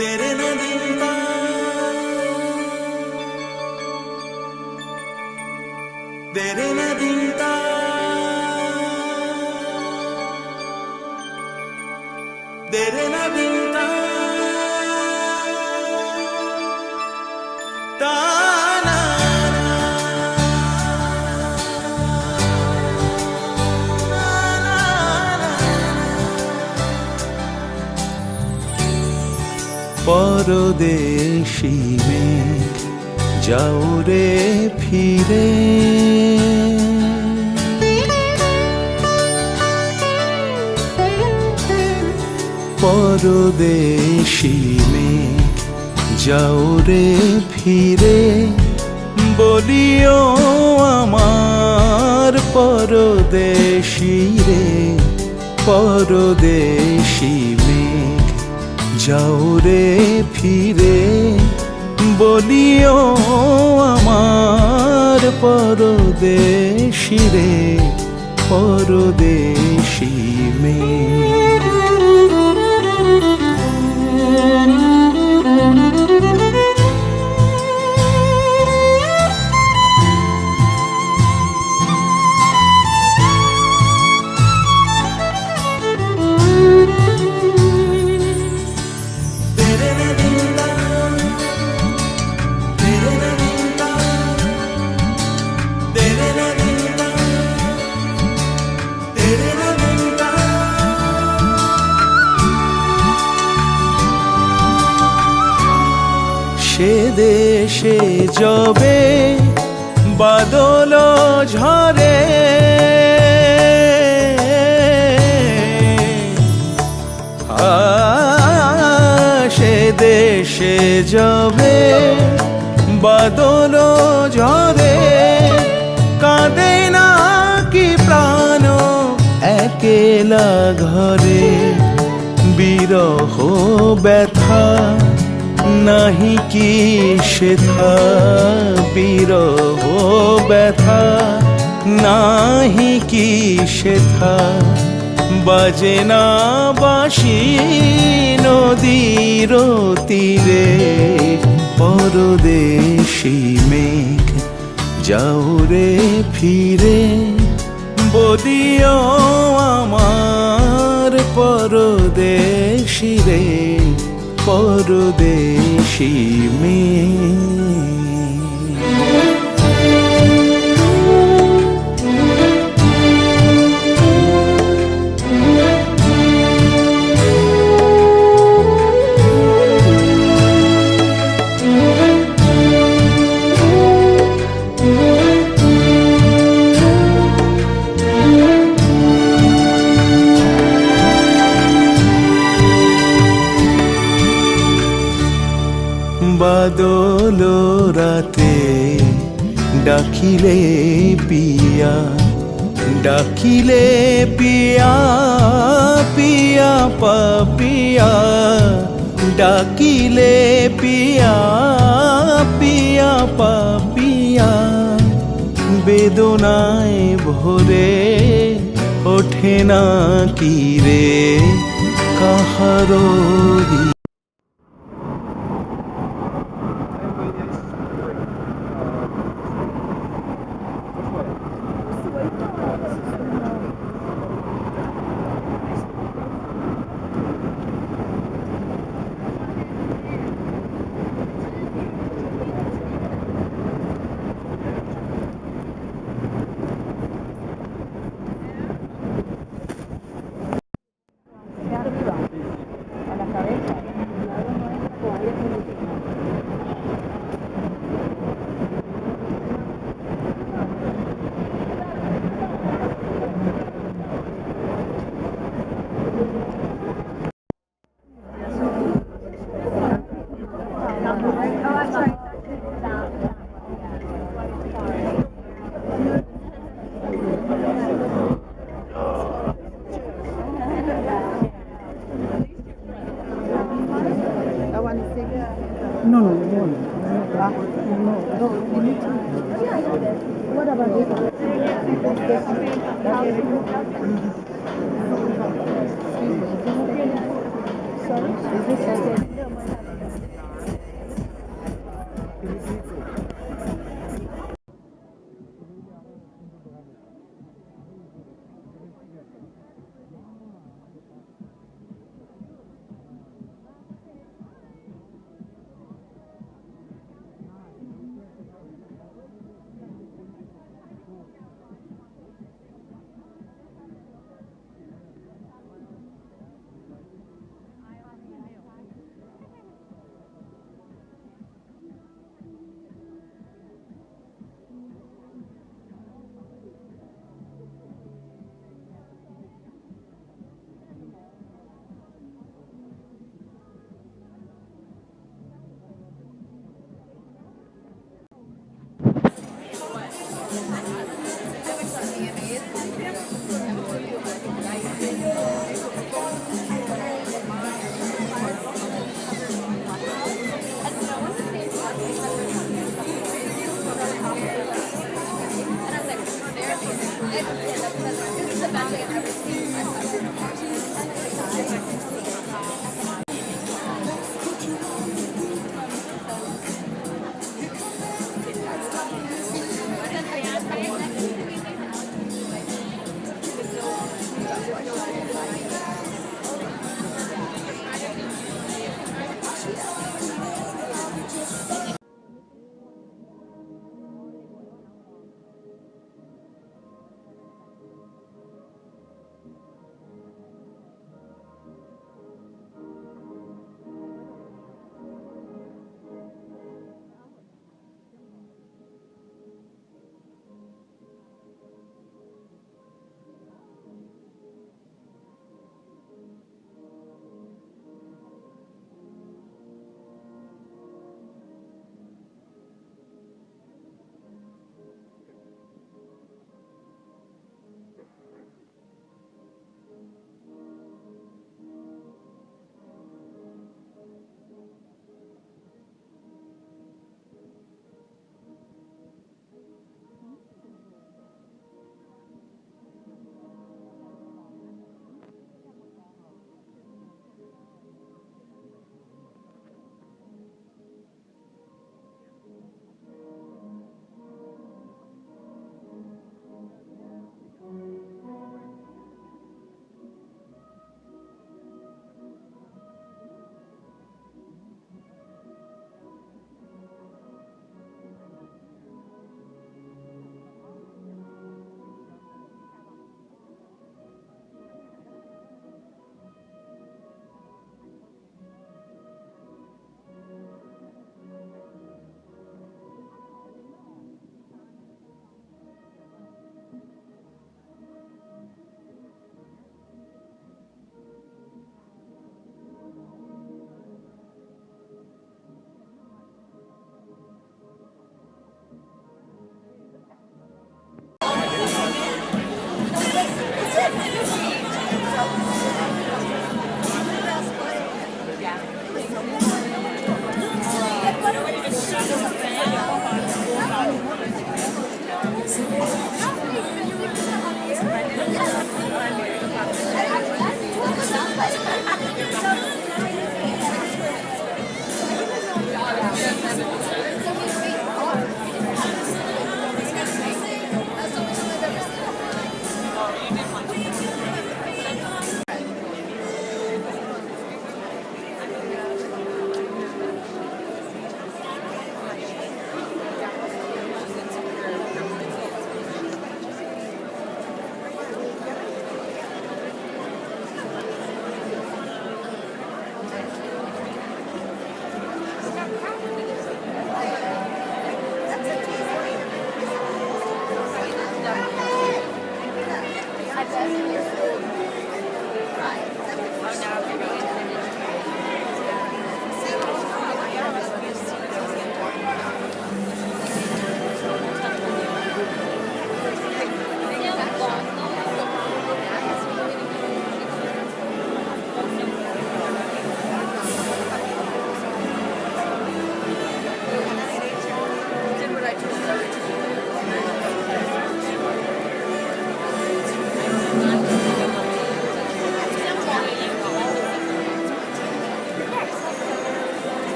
Dere na dinta, dere na dinta, dere na dinta, ta na na na na. পরদেশী মেঘ যাও রে ফিরে, পরদেশী মেঘ যাও রে ফিরে, বলিও আমার পরদেশী রে, পরদেশী মেঘ যাও রে ফিরে, বলিও আমার পরদেশী রে, পরদেশী মেঘ। সে দেশে যবে বাদল ঝরে, সে দেশে যবে বাদল ঝরে, কাঁদে না কি প্রাণ একেলা ঘরে, বিরহ ব্যথা নাহি কি সেথা, বিরহ ব্যথা নাহি কি সেথা, বাজে না বাঁশি নদীর তীরে, পরদেশী মেঘ যাও রে ফিরে, বলিও আমার পরদেশী রে, পরদেশী মেঘ। বাদল রাতে ডাকিলে পিয়া, ডাকিলে পিয়া, পিয়া পাপিয়া, ডাকিলে পিয়া, পিয়া পাপিয়া, বেদনায় ভরে ওঠে না কি রে কাহারো। No, no, no. No, no, you need to. What about this? Sorry, is this okay?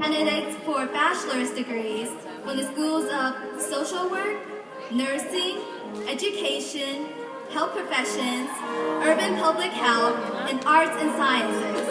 Candidates for bachelor's degrees from the schools of social work, nursing, education, health professions, urban public health, and arts and sciences.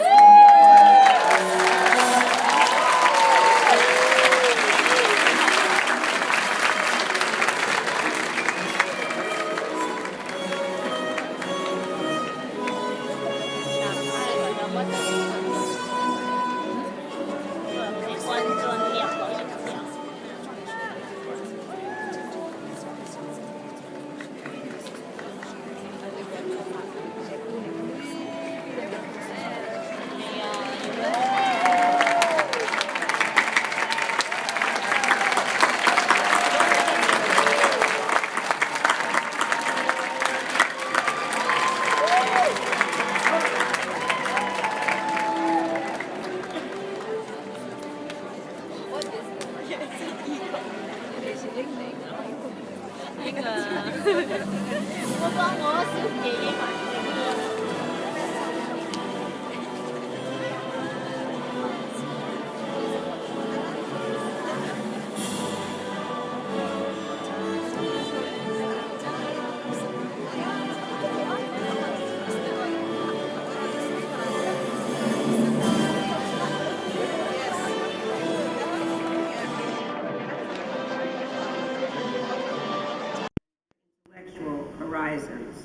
Intellectual horizons.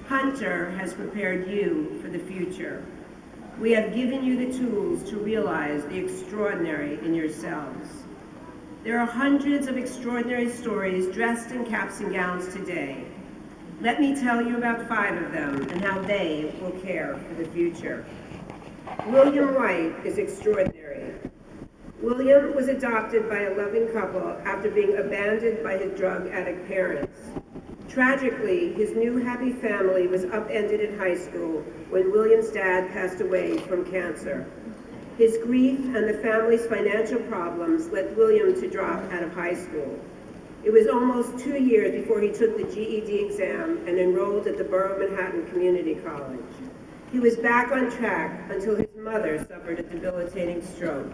Hunter has prepared you for the future. We have given you the tools to realize the extraordinary in yourselves. There are hundreds of extraordinary stories dressed in caps and gowns today. Let me tell you about 5 of them and how they will care for the future. William White is extraordinary. William was adopted by a loving couple after being abandoned by his drug addict parents. Tragically, his new happy family was upended in high school when William's dad passed away from cancer. His grief and the family's financial problems led William to drop out of high school. It was almost 2 years before he took the GED exam and enrolled at the Borough Manhattan Community College. He was back on track until his mother suffered a debilitating stroke.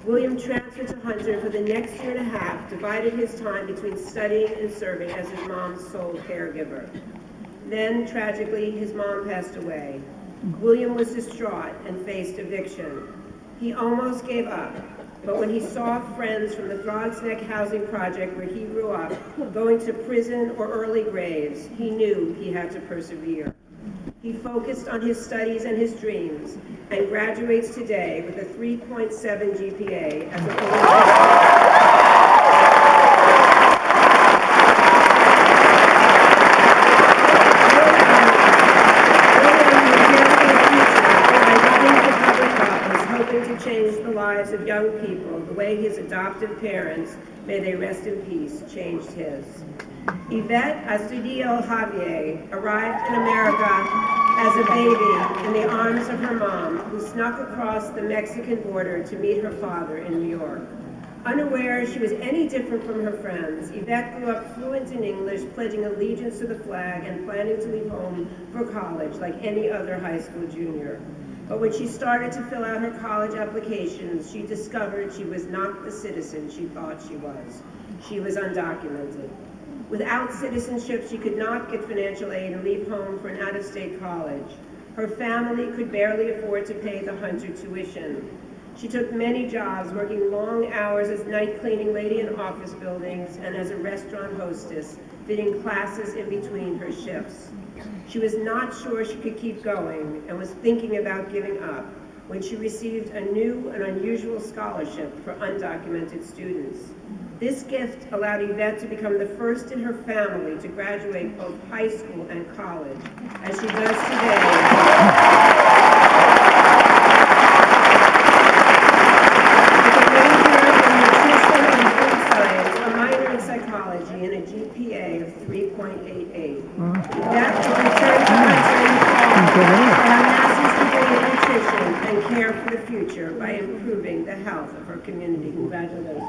William transferred to Hunter for the next 1.5 years, divided his time between studying and serving as his mom's sole caregiver. Then, tragically, his mom passed away. William was distraught and faced eviction. He almost gave up, but when he saw friends from the Throgs Neck housing project where he grew up going to prison or early graves, he knew he had to persevere. He focused on his studies and his dreams and graduates today with a 3.7 GPA as a hoping to change the lives of young people the way his adoptive parents, may they rest in peace, changed his. Yvette Astudillo Javier arrived in America as a baby in the arms of her mom, who snuck across the Mexican border to meet her father in New York. Unaware she was any different from her friends, Yvette grew up fluent in English, pledging allegiance to the flag and planning to leave home for college like any other high school junior. But when she started to fill out her college applications, she discovered she was not the citizen she thought she was. She was undocumented. Without citizenship, she could not get financial aid and leave home for an out-of-state college. Her family could barely afford to pay the Hunter tuition. She took many jobs, working long hours as night cleaning lady in office buildings and as a restaurant hostess, fitting classes in between her shifts. She was not sure she could keep going and was thinking about giving up when she received a new and unusual scholarship for undocumented students. This gift allowed Yvette to become the first in her family to graduate both high school and college, as she does today. A minor in psychology and a GPA of 3.88. That will return to Hunter for her master's degree in nutrition and care for the future by improving the health of her community. Congratulations.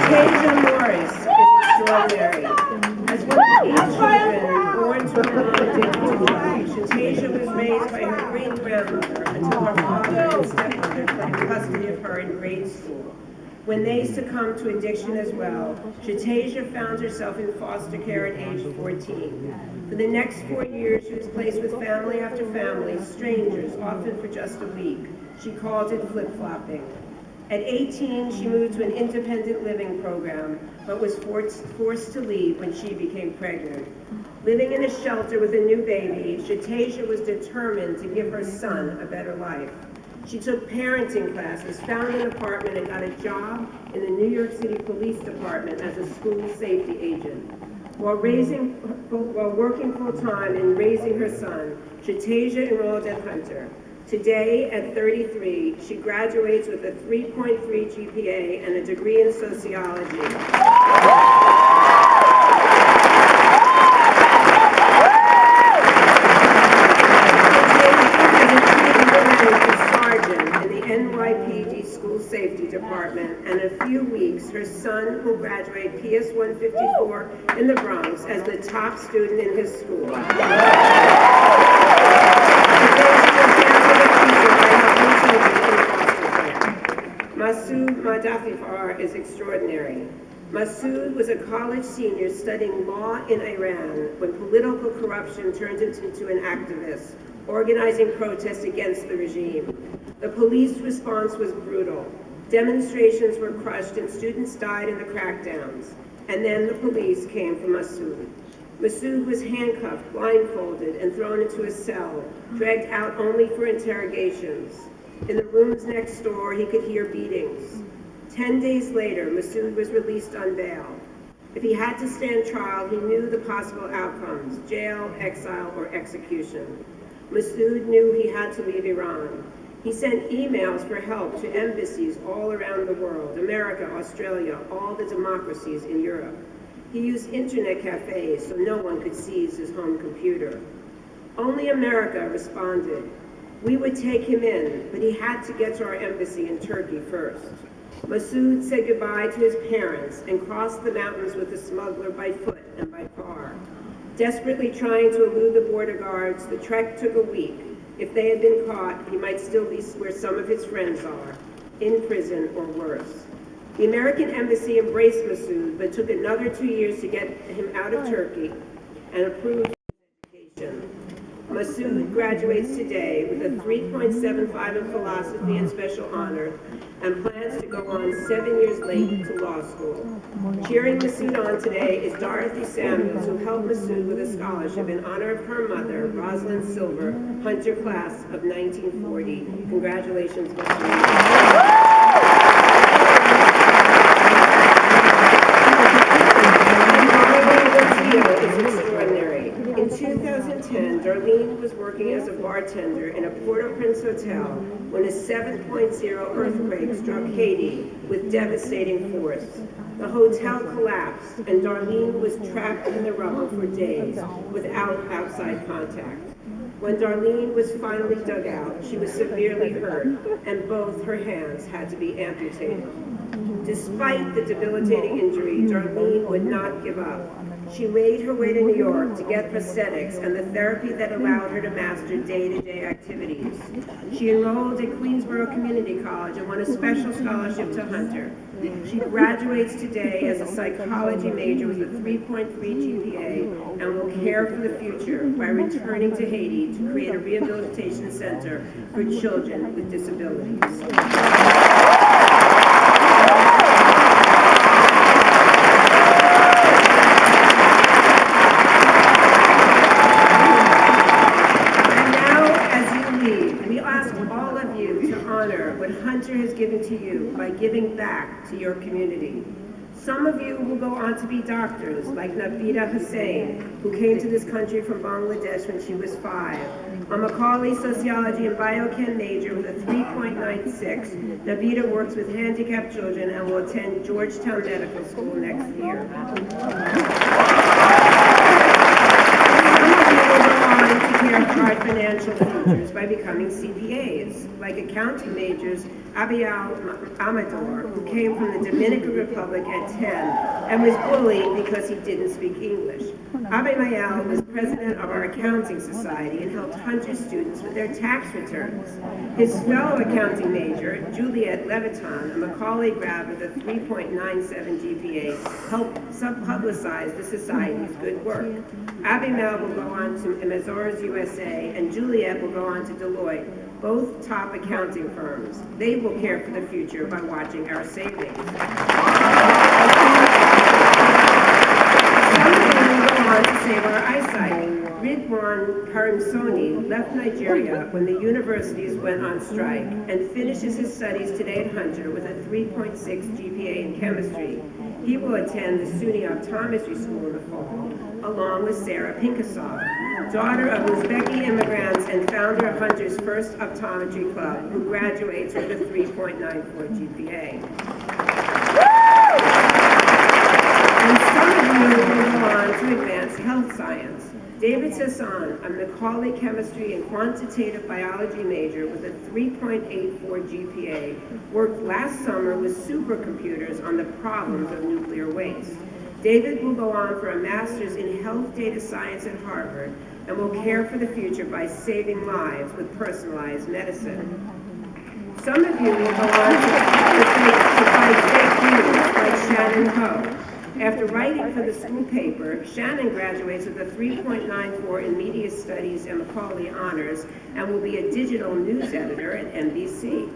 Tasia Morris is extraordinary. As one of 8 children born to a mom addicted to Tasia was raised by her great-grandmother until her father and stepmother took custody of her in grade school. When they succumbed to addiction as well, Shatasia found herself in foster care at age 14. For the next 4 years, she was placed with family after family, strangers, often for just a week. She called it flip-flopping. At 18, she moved to an independent living program, but was forced to leave when she became pregnant. Living in a shelter with a new baby, Shatasia was determined to give her son a better life. She took parenting classes, found an apartment, and got a job in the New York City Police Department as a school safety agent. While working full-time and raising her son, Shatasia enrolled at Hunter. Today, at 33, she graduates with a 3.3 GPA and a degree in sociology. NYPD School Safety Department, and in a few weeks, her son will graduate PS 154 in the Bronx as the top student in his school. Masood Madafifar is extraordinary. Masood was a college senior studying law in Iran when political corruption turned him into an activist, organizing protests against the regime. The police response was brutal. Demonstrations were crushed and students died in the crackdowns. And then the police came for Masood. Masood was handcuffed, blindfolded, and thrown into a cell, dragged out only for interrogations. In the rooms next door, he could hear beatings. 10 days later, Masood was released on bail. If he had to stand trial, he knew the possible outcomes: jail, exile, or execution. Masood knew he had to leave Iran. He sent emails for help to embassies all around the world: America, Australia, all the democracies in Europe. He used internet cafes so no one could seize his home computer. Only America responded. We would take him in, but he had to get to our embassy in Turkey first. Masood said goodbye to his parents and crossed the mountains with a smuggler by foot and by car. Desperately trying to elude the border guards, the trek took a week. If they had been caught, he might still be where some of his friends are, in prison or worse. The American embassy embraced Masood, but took another 2 years to get him out of Turkey and approved his education. Masood graduates today with a 3.75 in philosophy and special honors and plans to go on 7 years late to law school. Cheering Masood on today is Dorothy Samuels, who helped Masood with a scholarship in honor of her mother, Rosalind Silver, Hunter class of 1940. Congratulations, Masood. In 2010, Darlene was working as a bartender in a Port-au-Prince hotel when a 7.0 earthquake struck Haiti with devastating force. The hotel collapsed, and Darlene was trapped in the rubble for days without outside contact. When Darlene was finally dug out, she was severely hurt, and both her hands had to be amputated. Despite the debilitating injury, Darlene would not give up. She made her way to New York to get prosthetics and the therapy that allowed her to master day-to-day activities. She enrolled at Queensborough Community College and won a special scholarship to Hunter. She graduates today as a psychology major with a 3.3 GPA and will care for the future by returning to Haiti to create a rehabilitation center for children with disabilities. What Hunter has given to you by giving back to your community. Some of you will go on to be doctors, like Nabita Hussain, who came to this country from Bangladesh when she was 5. A Macaulay Sociology and Biochem major with a 3.96. Nabita works with handicapped children and will attend Georgetown Medical School next year. Our financial futures by becoming CPAs, like accounting majors Abiel Amador, who came from the Dominican Republic at 10 and was bullied because he didn't speak English. Abiel was president of our accounting society and helped Hunter students with their tax returns. His fellow accounting major, Juliet Leviton, a Macaulay grad with a 3.97 GPA, helped publicize the society's good work. Abiel will go on to Mazars USA, and Juliet will go on to Deloitte, both top accounting firms. They will care for the future by watching our savings. Some of them will go on to save our eyesight, rid David Juan Karimsoni left Nigeria when the universities went on strike and finishes his studies today at Hunter with a 3.6 GPA in chemistry. He will attend the SUNY Optometry School in the fall, along with Sarah Pinkasov, daughter of Uzbeki immigrants and founder of Hunter's first optometry club, who graduates with a 3.94 GPA. And some of you will go on to advance health science. David Sasson, a Macaulay chemistry and quantitative biology major with a 3.84 GPA, worked last summer with supercomputers on the problems of nuclear waste. David will go on for a master's in health data science at Harvard and will care for the future by saving lives with personalized medicine. Some of you will go on to fight fake news like Shannon Ho. After writing for the school paper, Shannon graduates with a 3.94 in Media Studies and Macaulay Honors and will be a digital news editor at NBC.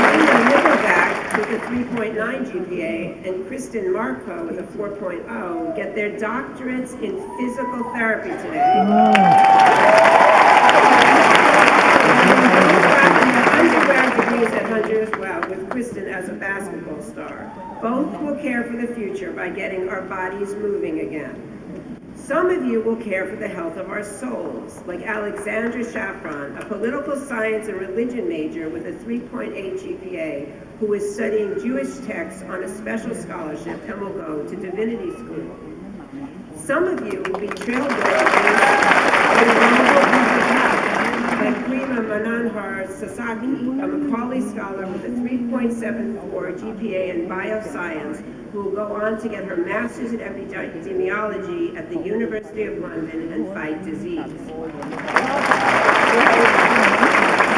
Linda Nickelback with a 3.9 GPA and Kristen Marco with a 4.0 get their doctorates in physical therapy today. Undergrad degrees at Hunter as well, with Kristen as a basketball star. Both will care for the future by getting our bodies moving again. Some of you will care for the health of our souls, like Alexandra Shafran, a political science and religion major with a 3.8 GPA, who is studying Jewish texts on a special scholarship and will go to divinity school. Some of you will be trailblazers like Prima Mananhar Sasaki, a Macaulay scholar with a 3.74 GPA in bioscience, who will go on to get her master's in epidemiology at the University of London and fight disease.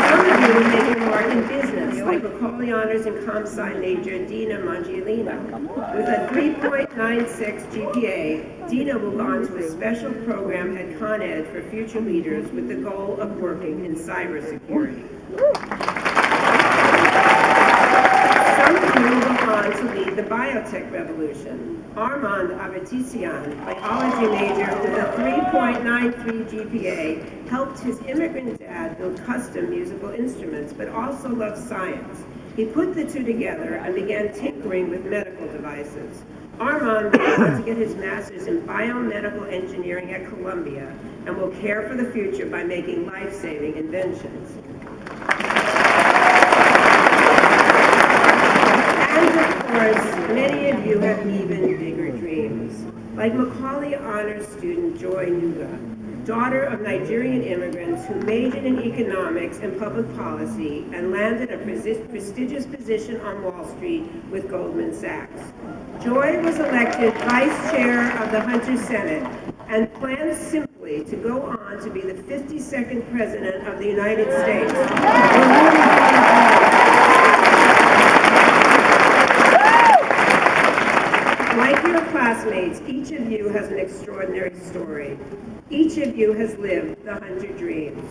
Some of you will make your mark in business, like Macaulay Honors and Comp Sci major Dina Mangiolino. With a 3.96 GPA, Dina will go on to a special program at Con Ed for future leaders with the goal of working in cybersecurity. Some of you will go on to lead the biotech revolution. Armand Avetisian, biology major with a 3.93 GPA, helped his immigrant dad build custom musical instruments, but also loved science. He put the two together and began tinkering with medical devices. Armand went on to get his master's in biomedical engineering at Columbia and will care for the future by making life-saving inventions. And of course, many of you have even bigger dreams. Like Macaulay Honors student Joy Nuga, daughter of Nigerian immigrants who majored in economics and public policy and landed a prestigious position on Wall Street with Goldman Sachs. Joy was elected vice chair of the Hunter Senate and plans simply to go on to be the 52nd president of the United States. Like your classmates, each of you has an extraordinary story. Each of you has lived the Hunter dream.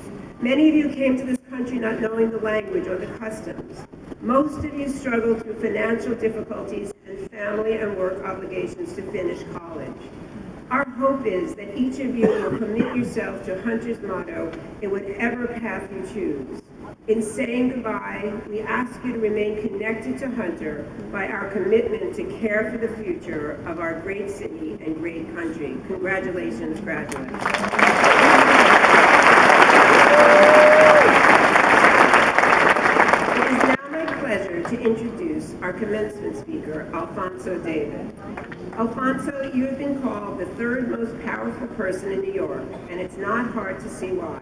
Many of you came to this country not knowing the language or the customs. Most of you struggled through financial difficulties and family and work obligations to finish college. Our hope is that each of you will commit yourself to Hunter's motto in whatever path you choose. In saying goodbye, we ask you to remain connected to Hunter by our commitment to care for the future of our great city and great country. Congratulations, graduates. It is now my pleasure to introduce our commencement speaker, Alfonso David. Alfonso, you have been called the third most powerful person in New York, and it's not hard to see why.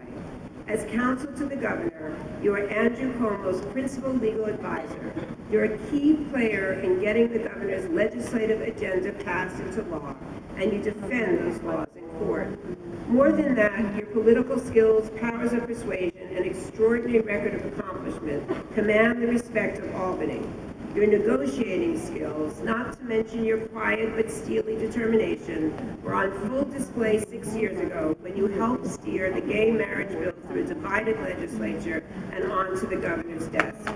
As counsel to the governor, you are Andrew Cuomo's principal legal advisor. You're a key player in getting the governor's legislative agenda passed into law, and you defend those laws in court. More than that, your political skills, powers of persuasion, and extraordinary record of accomplishment command the respect of Albany. Your negotiating skills, not to mention your quiet but steely determination, were on full display 6 years ago when you helped steer the gay marriage bill through a divided legislature and onto the governor's desk. It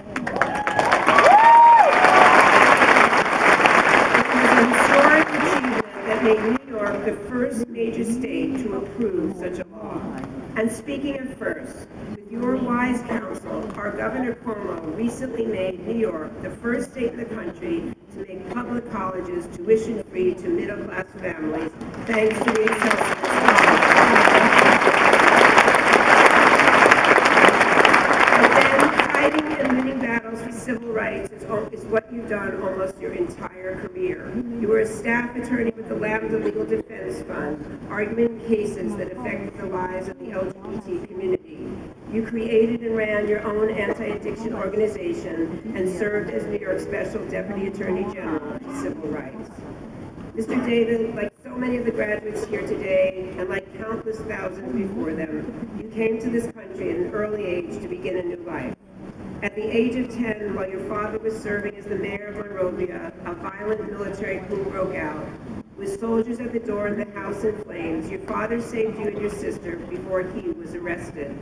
was a historic achievement that made New York the first major state to approve such a law. And speaking of first, with your wise counsel, our Governor Cuomo recently made New York the first state in the country to make public colleges tuition-free to middle-class families, thanks to the But then, fighting and winning battles for civil rights is what you've done almost your entire career. You were a staff attorney with the Lambda Legal Defense Fund, arguing cases that affected the lives of the LGBT community. You created and ran your own anti-addiction organization and served as New York's Special Deputy Attorney General for Civil Rights. Mr. David, like so many of the graduates here today, and like countless thousands before them, you came to this country at an early age to begin a new life. At the age of 10, while your father was serving as the mayor of Monrovia, a violent military coup broke out. With soldiers at the door and the house in flames, your father saved you and your sister before he was arrested.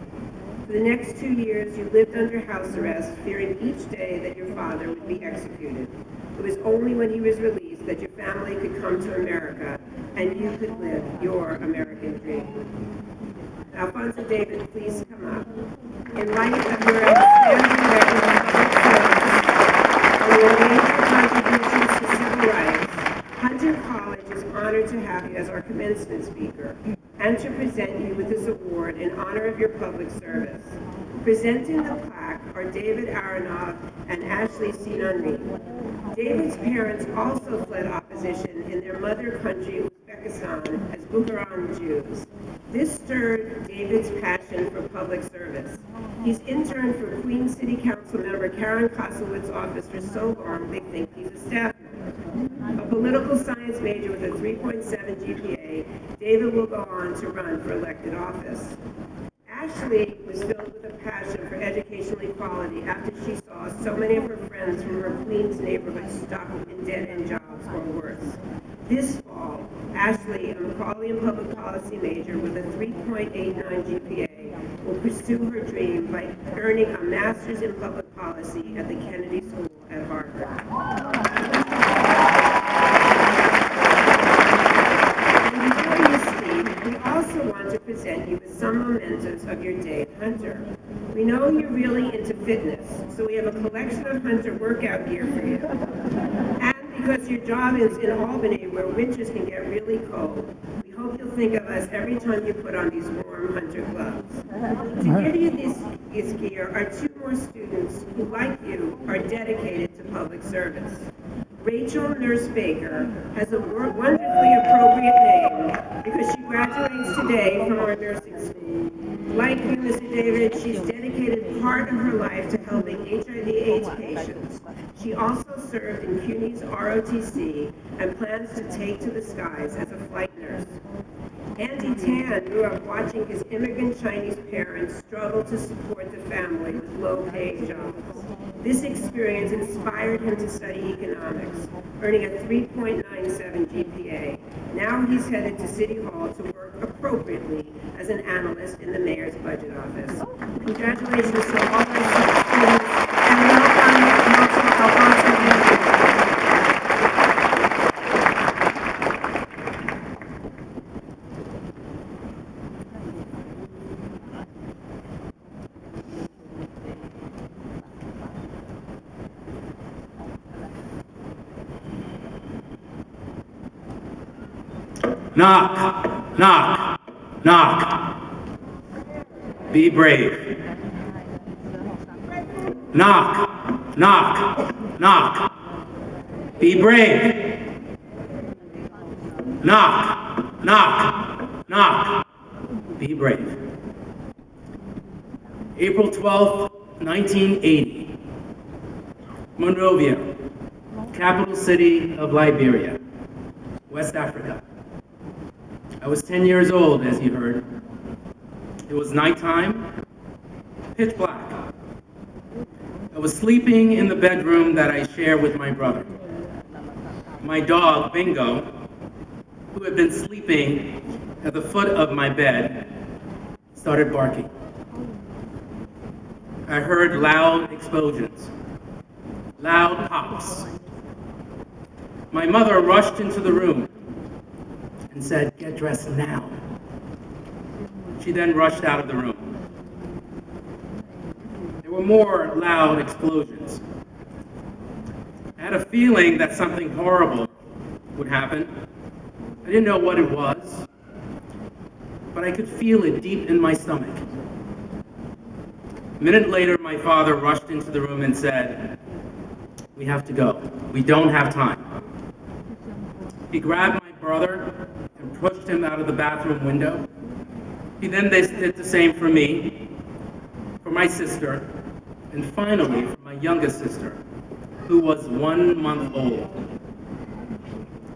For the next 2 years, you lived under house arrest, fearing each day that your father would be executed. It was only when he was released that your family could come to America and you could live your American dream. Alfonso David, please come up. In light of your outstanding record of public service and your major contributions to civil rights, Hunter College is honored to have you as our commencement speaker and to present you with this award in honor of your public service. Presenting the plaque are David Aronoff and Ashley Sinanri. David's parents also fled opposition in their mother country, Uzbekistan, as Bukharan Jews. This stirred David's passion for public service. He's interned for Queen City Council member Karen Kosowitz's office for so long they think he's a staff member. A political science major with a 3.7 GPA, David will go on to run for elected office. Ashley was filled with a passion for educational equality after she saw so many of her friends from her Queens neighborhood stuck in dead-end jobs or worse. This fall, Ashley, a Macaulay and public policy major with a 3.89 GPA, will pursue her dream by earning a master's in public policy at the Kennedy School at Harvard. We also want to present you with some mementos of your day at Hunter. We know you're really into fitness, so we have a collection of Hunter workout gear for you. And because your job is in Albany, where winters can get really cold, we hope you'll think of us every time you put on these warm Hunter gloves. To give you this gear are two more students who, like you, are dedicated to public service. Rachel Nurse Baker has a wonderfully appropriate name because she graduates today from our nursing school. Like you, Mr. David, she's dedicated part of her life to helping HIV/AIDS patients. She also served in CUNY's ROTC and plans to take to the skies as a flight nurse. Andy Tan grew up watching his immigrant Chinese parents struggle to support the family with low-paid jobs. This experience inspired him to study economics, earning a 3.97 GPA. Now he's headed to City Hall to work appropriately as an analyst in the mayor's budget office. Congratulations to all our students, and welcome Alfonso David. Knock, knock, knock. Be brave. Knock, knock, knock. Be brave. Knock, knock, knock. Be brave. April 12th, 1980. Monrovia, capital city of Liberia, West Africa. I was 10 years old, as you heard. It was nighttime, pitch black. I was sleeping in the bedroom that I share with my brother. My dog, Bingo, who had been sleeping at the foot of my bed, started barking. I heard loud explosions, loud pops. My mother rushed into the room and and said, "Get dressed now." She then rushed out of the room. There were more loud explosions. I had a feeling that something horrible would happen. I didn't know what it was, but I could feel it deep in my stomach. A minute later, my father rushed into the room and said, "We have to go. We don't have time." He grabbed my brother and pushed him out of the bathroom window. He then did the same for me, for my sister, and finally for my youngest sister, who was 1 month old.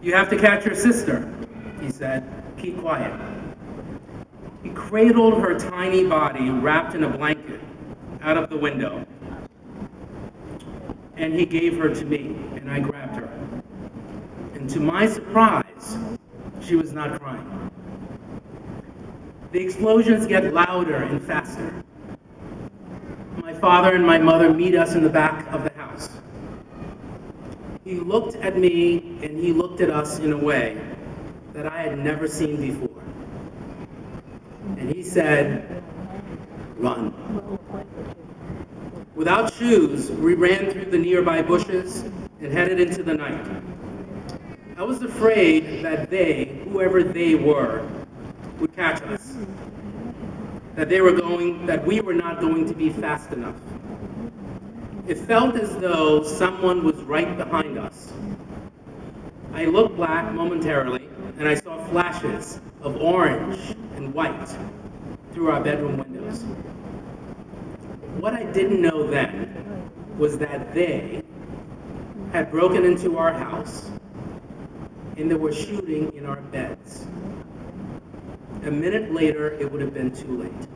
"You have to catch your sister," he said. "Keep quiet." He cradled her tiny body wrapped in a blanket out of the window, and he gave her to me, and I grabbed her. And to my surprise, she was not crying. The explosions get louder and faster. My father and my mother meet us in the back of the house. He looked at me and he looked at us in a way that I had never seen before. And he said, "Run." Without shoes, we ran through the nearby bushes and headed into the night. I was afraid that they, whoever they were, would catch us. That we were not going to be fast enough. It felt as though someone was right behind us. I looked back momentarily, and I saw flashes of orange and white through our bedroom windows. What I didn't know then was that they had broken into our house, and they were shooting in our beds. A minute later, it would have been too late.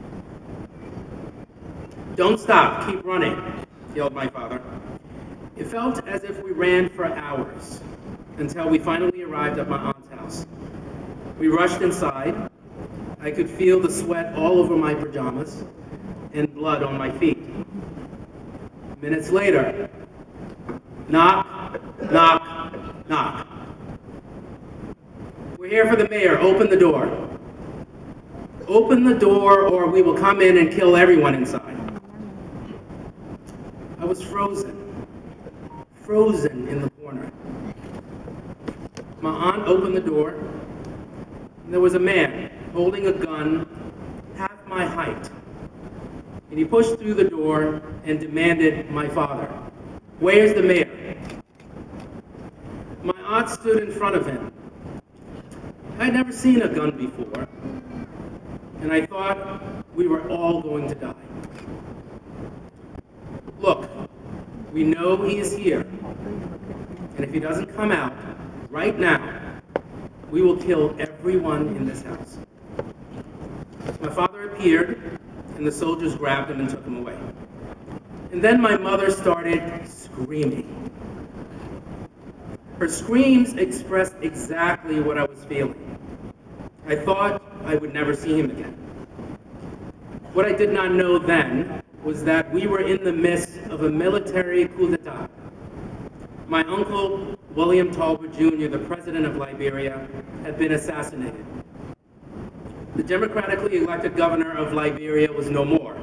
"Don't stop, keep running," yelled my father. It felt as if we ran for hours until we finally arrived at my aunt's house. We rushed inside. I could feel the sweat all over my pajamas and blood on my feet. Minutes later, knock, knock, knock. "We're here for the mayor, open the door." "Open the door or we will come in and kill everyone inside." I was frozen in the corner. My aunt opened the door, and there was a man holding a gun half my height. And he pushed through the door and demanded my father. "Where's the mayor?" My aunt stood in front of him. I had never seen a gun before, and I thought we were all going to die. "Look, we know he is here, and if he doesn't come out right now, we will kill everyone in this house." My father appeared, and the soldiers grabbed him and took him away. And then my mother started screaming. Her screams expressed exactly what I was feeling. I thought I would never see him again. What I did not know then was that we were in the midst of a military coup d'etat. My uncle, William Talbot Jr., the president of Liberia, had been assassinated. The democratically elected governor of Liberia was no more.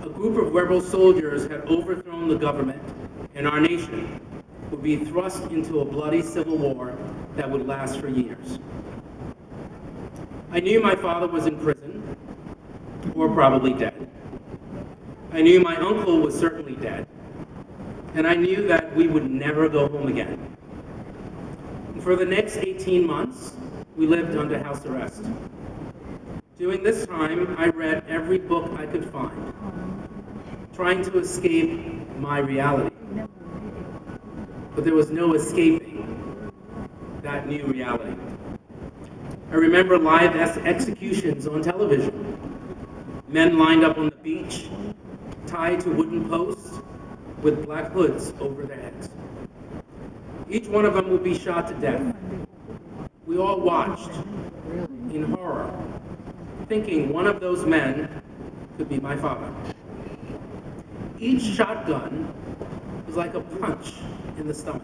A group of rebel soldiers had overthrown the government, and our nation would be thrust into a bloody civil war that would last for years. I knew my father was in prison, or probably dead. I knew my uncle was certainly dead, and I knew that we would never go home again. And for the next 18 months, we lived under house arrest. During this time, I read every book I could find, trying to escape my reality. But there was no escaping that new reality. I remember live executions on television. Men lined up on the beach, tied to wooden posts, with black hoods over their heads. Each one of them would be shot to death. We all watched in horror, thinking one of those men could be my father. Each shotgun was like a punch in the stomach.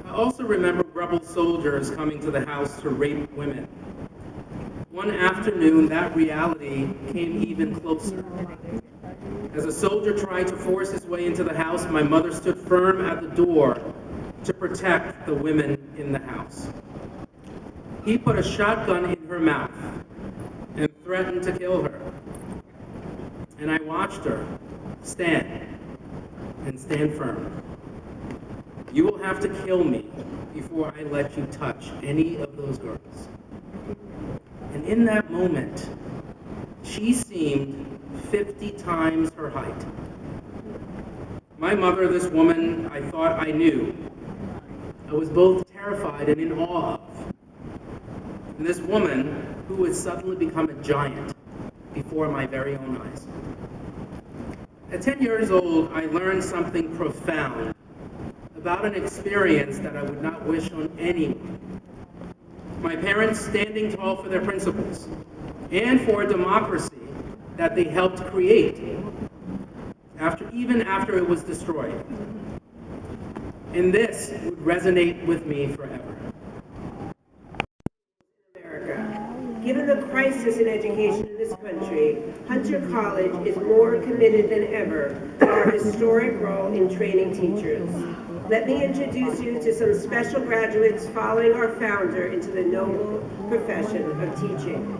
I also remember rebel soldiers coming to the house to rape women. One afternoon, that reality came even closer. As a soldier tried to force his way into the house, my mother stood firm at the door to protect the women in the house. He put a shotgun in her mouth and threatened to kill her. And I watched her stand firm. You will have to kill me before I let you touch any of those girls. And in that moment, she seemed 50 times her height. My mother, this woman I thought I knew, I was both terrified and in awe of. And this woman who had suddenly become a giant before my very own eyes. At 10 years old, I learned something profound about an experience that I would not wish on anyone. My parents standing tall for their principles and for a democracy that they helped create, even after it was destroyed. And this would resonate with me forever. Given the crisis in education in this country, Hunter College is more committed than ever to our historic role in training teachers. Let me introduce you to some special graduates following our founder into the noble profession of teaching.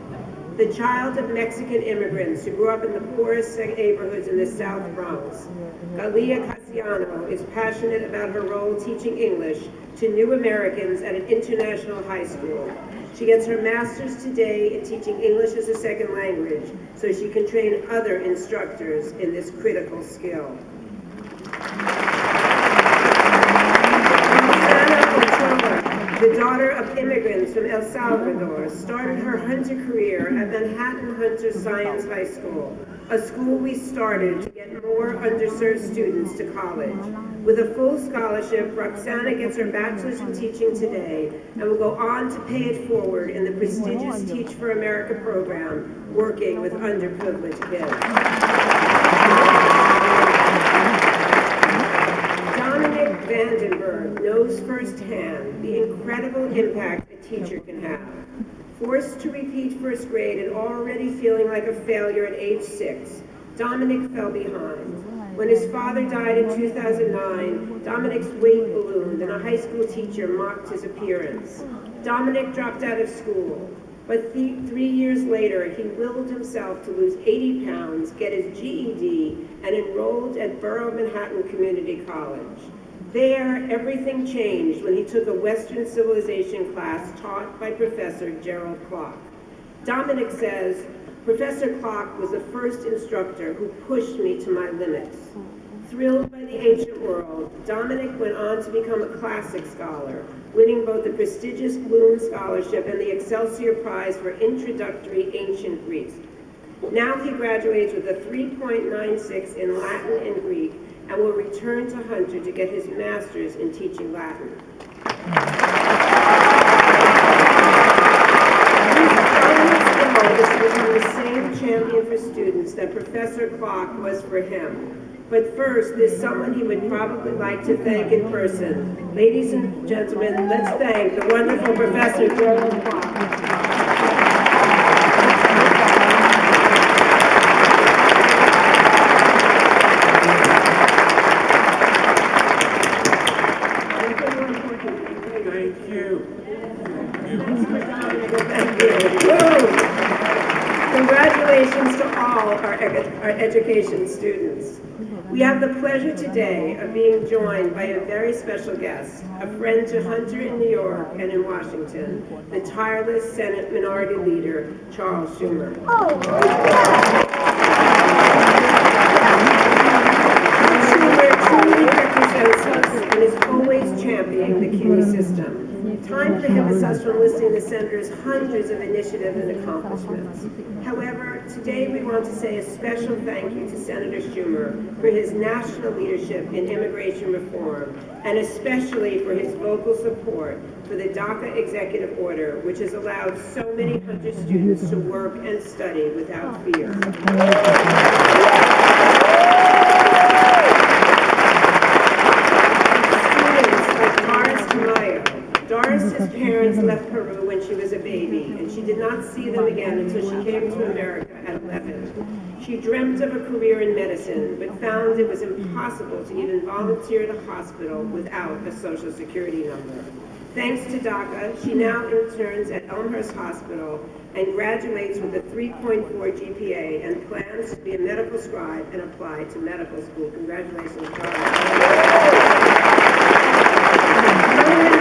The child of Mexican immigrants who grew up in the poorest neighborhoods in the South Bronx, Galia Casiano is passionate about her role teaching English to new Americans at an international high school. She gets her master's today in teaching English as a second language so she can train other instructors in this critical skill. The daughter of immigrants from El Salvador, started her Hunter career at Manhattan Hunter Science High School, a school we started to get more underserved students to college. With a full scholarship, Roxana gets her bachelor's in teaching today and will go on to pay it forward in the prestigious Teach for America program, working with underprivileged kids. Vandenberg knows firsthand the incredible impact a teacher can have. Forced to repeat first grade and already feeling like a failure at age 6, Dominic fell behind. When his father died in 2009, Dominic's weight ballooned and a high school teacher mocked his appearance. Dominic dropped out of school, but 3 years later, he willed himself to lose 80 pounds, get his GED, and enrolled at Borough Manhattan Community College. There, everything changed when he took a Western civilization class taught by Professor Gerald Clark. Dominic says, Professor Clark was the first instructor who pushed me to my limits. Thrilled by the ancient world, Dominic went on to become a classic scholar, winning both the prestigious Bloom Scholarship and the Excelsior Prize for Introductory Ancient Greek. Now he graduates with a 3.96 in Latin and Greek and will return to Hunter to get his master's in teaching Latin. His goal is to become the same champion for students that Professor Clark was for him. But first, there's someone he would probably like to thank in person. Ladies and gentlemen, let's thank the wonderful Professor Gerald Clark. Congratulations to all our education students. We have the pleasure today of being joined by a very special guest, a friend to Hunter in New York and in Washington, the tireless Senate Minority Leader, Charles Schumer. Schumer truly represents us and is always championing the CUNY system. Time prohibits us from listing the Senator's hundreds of initiatives and accomplishments. However, today we want to say a special thank you to Senator Schumer for his national leadership in immigration reform, and especially for his vocal support for the DACA executive order, which has allowed so many Hunter students to work and study without fear. Doris parents left Peru when she was a baby, and she did not see them again until she came to America at 11. She dreamt of a career in medicine, but found it was impossible to even volunteer at a hospital without a Social Security number. Thanks to DACA, she now interns at Elmhurst Hospital and graduates with a 3.4 GPA and plans to be a medical scribe and apply to medical school. Congratulations,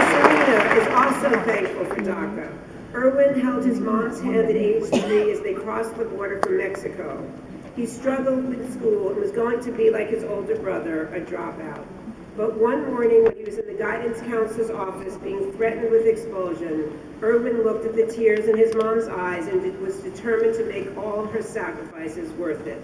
Serena is also thankful for DACA. Erwin held his mom's hand at age 3 as they crossed the border from Mexico. He struggled with school and was going to be like his older brother, a dropout. But one morning when he was in the guidance counselor's office being threatened with expulsion, Erwin looked at the tears in his mom's eyes and was determined to make all her sacrifices worth it.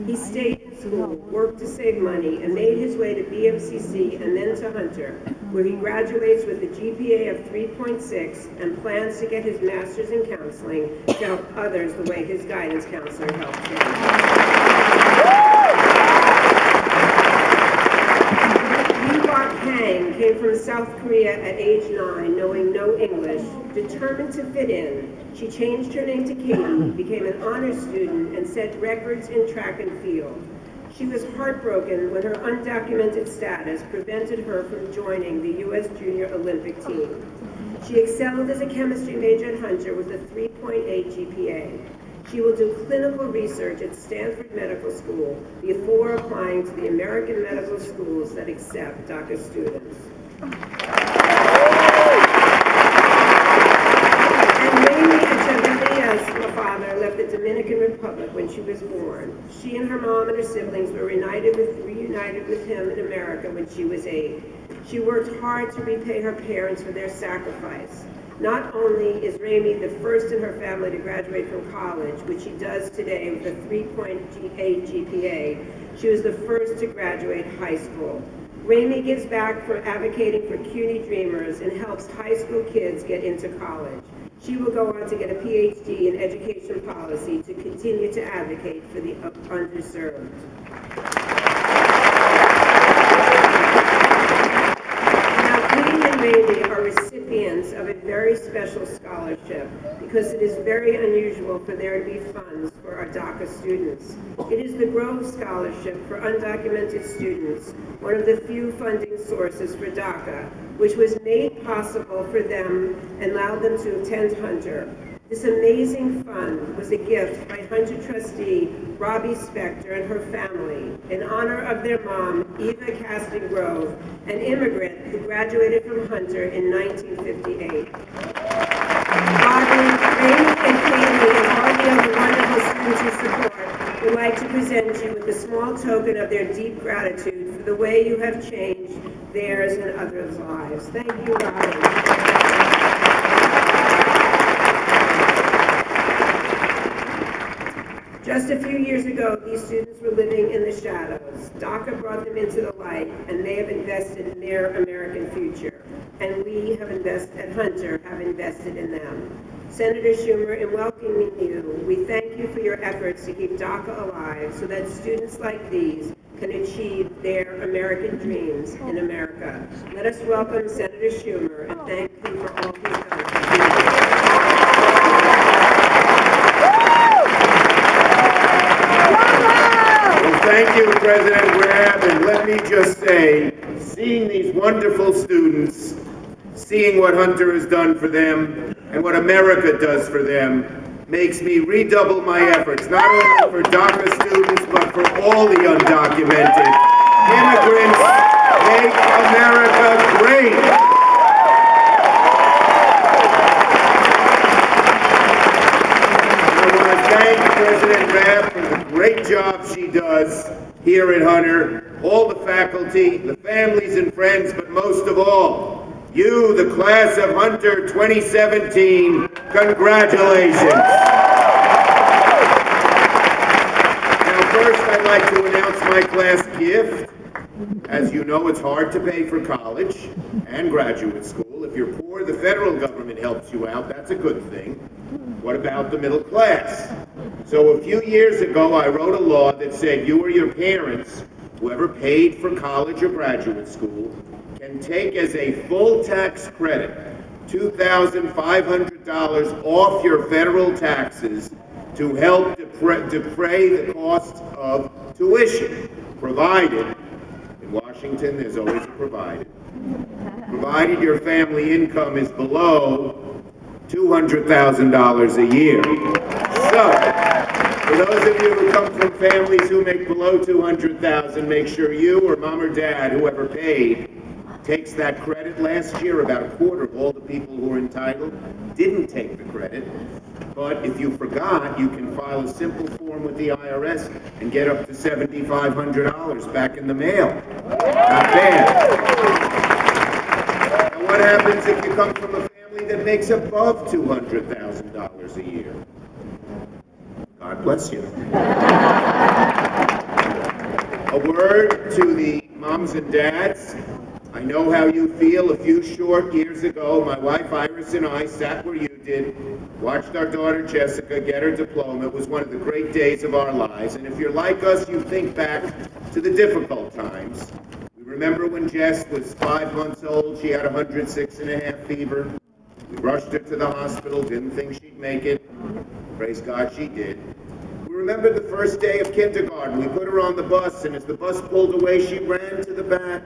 He stayed in school, worked to save money, and made his way to BMCC and then to Hunter, where he graduates with a GPA of 3.6 and plans to get his master's in counseling to help others the way his guidance counselor helped him. Kang came from South Korea at age 9, knowing no English. Determined to fit in, she changed her name to Katie, became an honor student, and set records in track and field. She was heartbroken when her undocumented status prevented her from joining the U.S. Junior Olympic team. She excelled as a chemistry major at Hunter with a 3.8 GPA. She will do clinical research at Stanford Medical School before applying to the American medical schools that accept DACA students. And Mamie Echeverria's father left the Dominican Republic when she was born. She and her mom and her siblings were reunited with him in America when she was 8. She worked hard to repay her parents for their sacrifice. Not only is Ramey the first in her family to graduate from college, which she does today with a 3.8 GPA, she was the first to graduate high school. Ramey gives back for advocating for CUNY Dreamers and helps high school kids get into college. She will go on to get a PhD in education policy to continue to advocate for the underserved. Mamie are recipients of a very special scholarship because it is very unusual for there to be funds for our DACA students. It is the Grove Scholarship for undocumented students, one of the few funding sources for DACA, which was made possible for them and allowed them to attend Hunter. This amazing fund was a gift by Hunter trustee Robbie Spector and her family in honor of their mom, Eva Caston Grove, an immigrant who graduated from Hunter in 1958. Robbie, Ramey, and Katie, and all the other wonderful students you support would like to present you with a small token of their deep gratitude for the way you have changed theirs and others' lives. Thank you, Robbie. Just a few years ago, these students were living in the shadows. DACA brought them into the light, and they have invested in their American future. And we have invested, at Hunter, have invested in them. Senator Schumer, in welcoming you, we thank you for your efforts to keep DACA alive so that students like these can achieve their American dreams in America. Let us welcome Senator Schumer and thank him for all he's done. Thank you, President Graham, and let me just say, seeing these wonderful students, seeing what Hunter has done for them, and what America does for them, makes me redouble my efforts, not only for DACA students, but for all the undocumented. Immigrants make America great. Thank President Graham for the great job she does here at Hunter, all the faculty, the families and friends, but most of all, you, the class of Hunter 2017, congratulations. Now first I'd like to announce my class gift. As you know, it's hard to pay for college and graduate school. If you're poor, the federal government helps you out. That's a good thing. What about the middle class? So a few years ago, I wrote a law that said you or your parents, whoever paid for college or graduate school, can take as a full tax credit $2,500 off your federal taxes to help defray the cost of tuition, provided, in Washington there's always a provided your family income is below $200,000 a year. So, for those of you who come from families who make below $200,000, make sure you or mom or dad, whoever paid, takes that credit. Last year, about a quarter of all the people who were entitled didn't take the credit. But if you forgot, you can file a simple form with the IRS and get up to $7,500 back in the mail. Not bad. Now, what happens if you come from a family that makes above $200,000 a year? God bless you. A word to the moms and dads. I know how you feel. A few short years ago, my wife Iris and I sat where you did, watched our daughter Jessica get her diploma. It was one of the great days of our lives. And if you're like us, you think back to the difficult times. We remember when Jess was 5 months old. She had 106.5 fever. We rushed her to the hospital, didn't think she'd make it. Praise God, she did. We remember the first day of kindergarten. We put her on the bus, and as the bus pulled away, she ran to the back,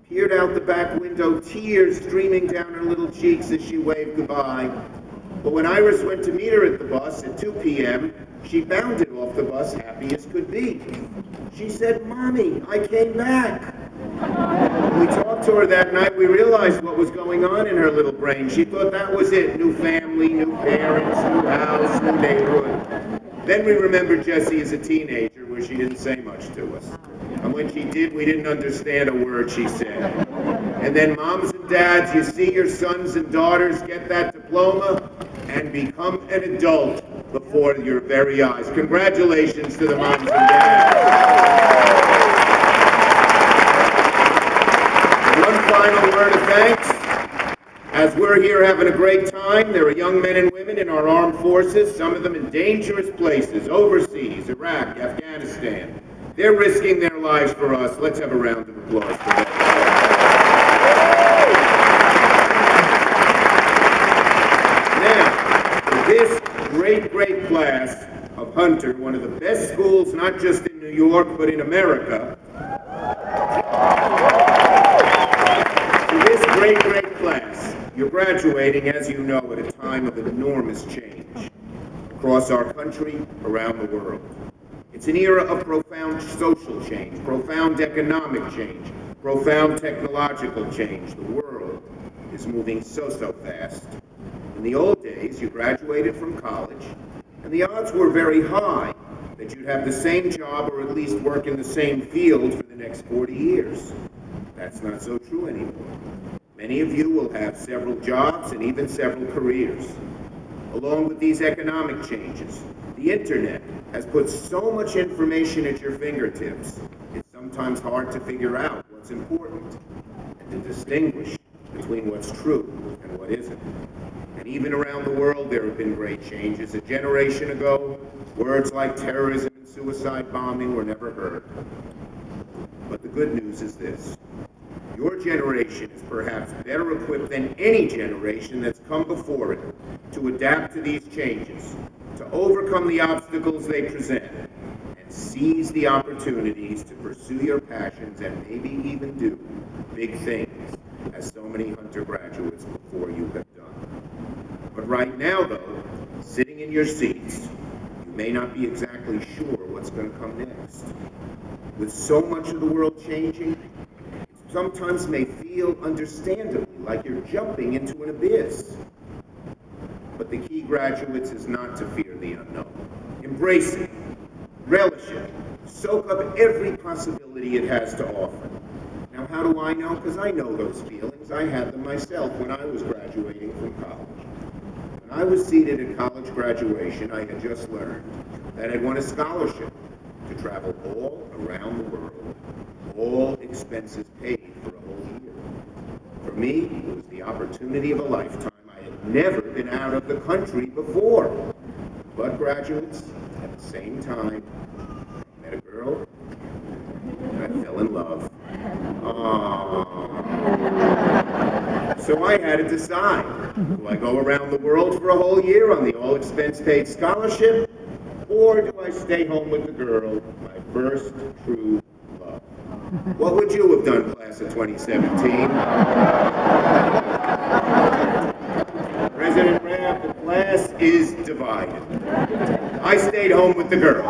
peered out the back window, tears streaming down her little cheeks as she waved goodbye. But when Iris went to meet her at the bus at 2 p.m., she bounded off the bus happy as could be. She said, "Mommy, I came back." When we talked to her that night, we realized what was going on in her little brain. She thought that was it. New family, new parents, new house, new neighborhood. Then we remembered Jessie as a teenager, where she didn't say much to us. And when she did, we didn't understand a word she said. And then moms and dads, you see your sons and daughters get that diploma and become an adult before your very eyes. Congratulations to the moms and dads. One final word of thanks. As we're here having a great time, there are young men and women in our armed forces, some of them in dangerous places, overseas, Iraq, Afghanistan. They're risking their lives for us. Let's have a round of applause for them. Now, for this great class of Hunter, one of the best schools, not just in New York, but in America, for this great class, you're graduating, as you know, at a time of enormous change across our country, around the world. It's an era of profound social change, profound economic change, profound technological change. The world is moving so fast. In the old days, you graduated from college, and the odds were very high that you'd have the same job or at least work in the same field for the next 40 years. That's not so true anymore. Many of you will have several jobs and even several careers. Along with these economic changes, the internet has put so much information at your fingertips, it's sometimes hard to figure out what's important and to distinguish between what's true and what isn't. And even around the world, there have been great changes. A generation ago, words like terrorism and suicide bombing were never heard. But the good news is this. Your generation is perhaps better equipped than any generation that's come before it to adapt to these changes, to overcome the obstacles they present, and seize the opportunities to pursue your passions and maybe even do big things, as so many Hunter graduates before you have done. But right now, though, sitting in your seats, you may not be exactly sure what's going to come next. With so much of the world changing, sometimes may feel understandably like you're jumping into an abyss. But the key, graduates, is not to fear the unknown. Embrace it, relish it, soak up every possibility it has to offer. Now, how do I know? Because I know those feelings. I had them myself when I was graduating from college. When I was seated at college graduation, I had just learned that I'd won a scholarship to travel all around the world, all expenses paid for a whole year. For me, it was the opportunity of a lifetime. I had never been out of the country before. But graduates, at the same time, I met a girl, and I fell in love. So I had to decide. Do I go around the world for a whole year on the all-expense-paid scholarship? Or do I stay home with the girl, my first true love? What would you have done, class of 2017? President Raab, the class is divided. I stayed home with the girl.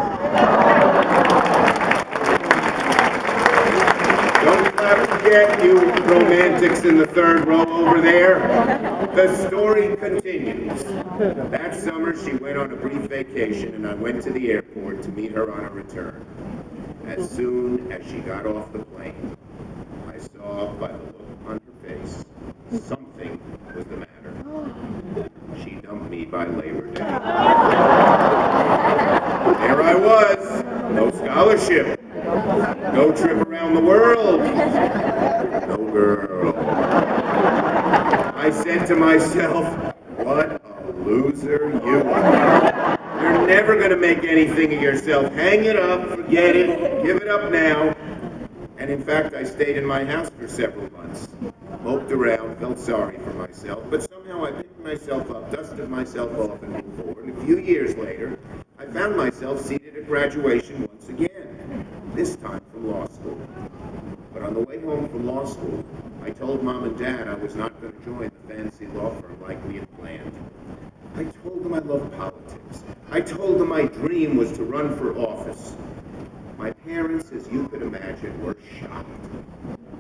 Don't forget, you romantics in the third row over there. The story continues. That summer, she went on a brief vacation, and I went to the airport to meet her on her return. As soon as she got off the plane, I saw by the look on her face, something was the matter. She dumped me by Labor Day. There I was, no scholarship, no trip around the world, no girl. I said to myself, what a loser you are. You're never going to make anything of yourself. Hang it up, forget it, give it up now. And in fact, I stayed in my house for several months. Moped around, felt sorry for myself, but somehow I picked myself up, dusted myself off, and moved forward. And a few years later, I found myself seated at graduation once again, this time from law school. But on the way home from law school, I told Mom and Dad I was not going to join the fancy law firm like we had planned. I told them I loved politics. I told them my dream was to run for office. My parents, as you could imagine, were shocked.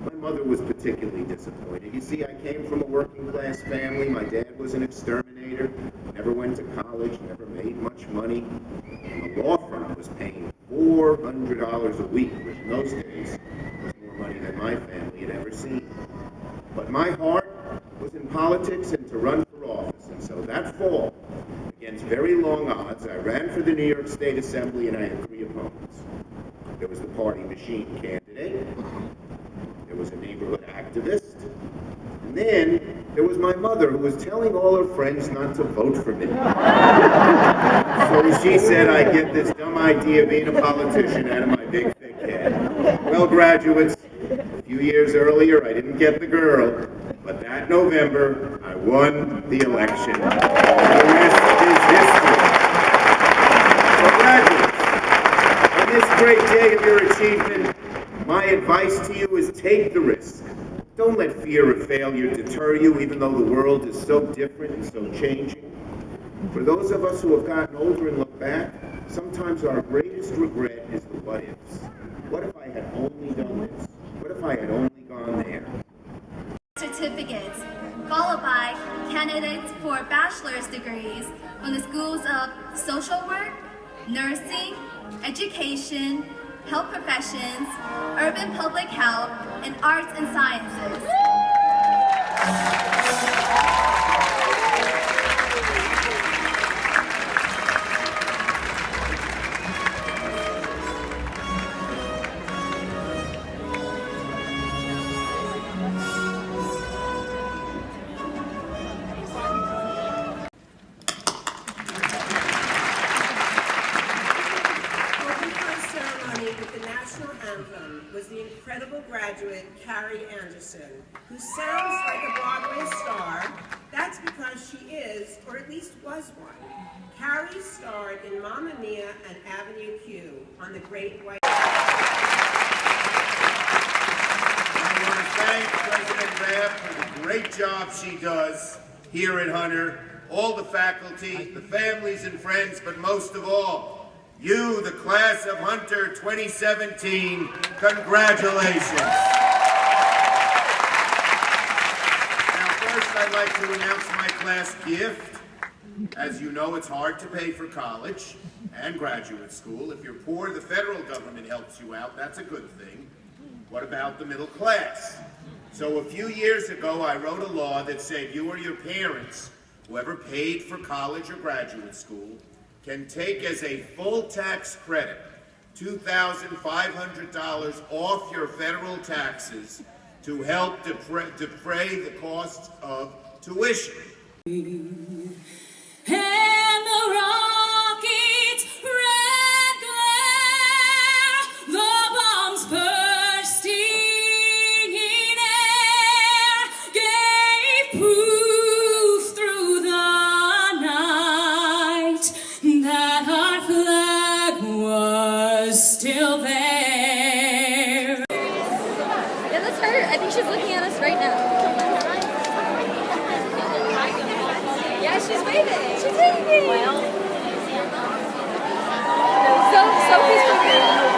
My mother was particularly disappointed. You see, I came from a working-class family. My dad was an exterminator, never went to college, never made much money. The law firm was paying $400 a week, which in those days was more money than my family had ever seen. But my heart was in politics and to run for office. And so that fall, against very long odds, I ran for the New York State Assembly, and I had 3 opponents. There was the party machine candidate, there was a neighborhood activist, and then there was my mother, who was telling all her friends not to vote for me. So she said I get this dumb idea of being a politician out of my big thick head. Well, graduates, a few years earlier I didn't get the girl, but that November I won the election. The rest is history. So graduates, on this great day of your achievement, my advice to you is take the risk. Don't let fear of failure deter you, even though the world is so different and so changing. For those of us who have gotten older and look back, sometimes our greatest regret is the what ifs. What if I had only done this? What if I had only gone there? Certificates, followed by candidates for bachelor's degrees from the schools of social work, nursing, education, health professions, urban public health, and arts and sciences. Was the incredible graduate Carrie Anderson, who sounds like a Broadway star. That's because she is, or at least was one. Carrie starred in Mamma Mia and Avenue Q on the Great White. I want to thank President Raab for the great job she does here at Hunter, all the faculty, the families and friends, but most of all, you, the class of Hunter 2017, congratulations. Now first I'd like to announce my class gift. As you know, it's hard to pay for college and graduate school. If you're poor, the federal government helps you out. That's a good thing. What about the middle class? So a few years ago, I wrote a law that said you or your parents, whoever paid for college or graduate school, can take as a full tax credit $2,500 off your federal taxes to help defray the costs of tuition. And the rocket's red glare, the bombs bursting in air, gave proof was still there. Yeah, that's her. I think she's looking at us right now. Yeah, she's waving. She's waving. Well, Sophie's waving.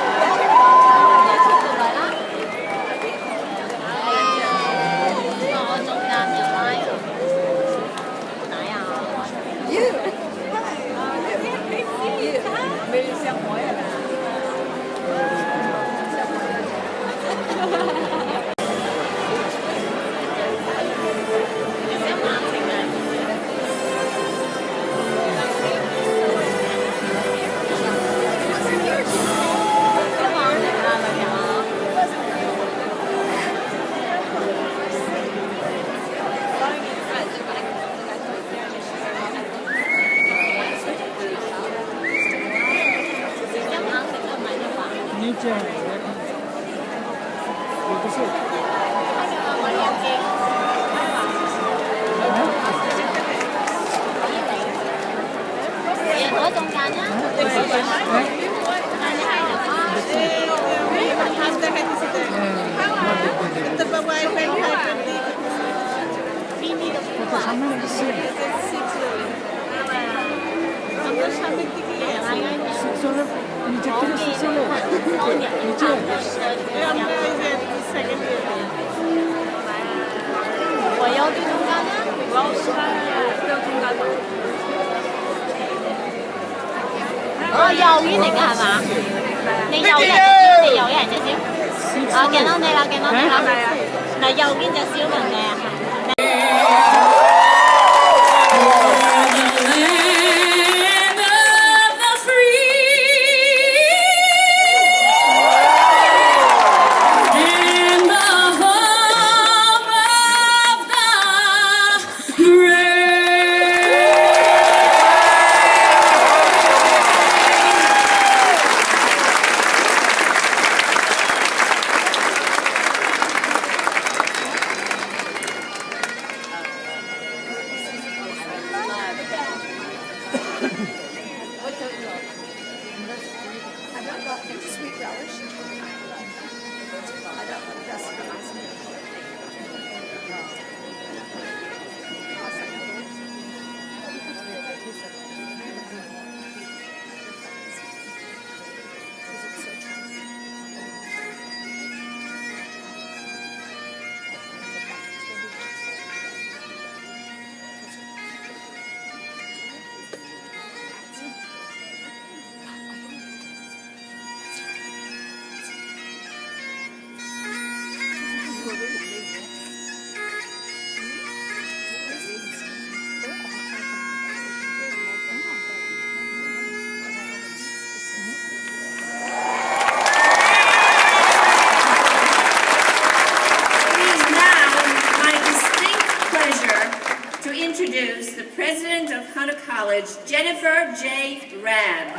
Introduce the president of Hunter College, Jennifer J. Rabb.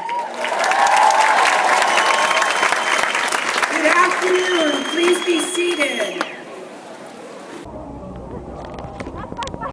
Good afternoon. Please be seated.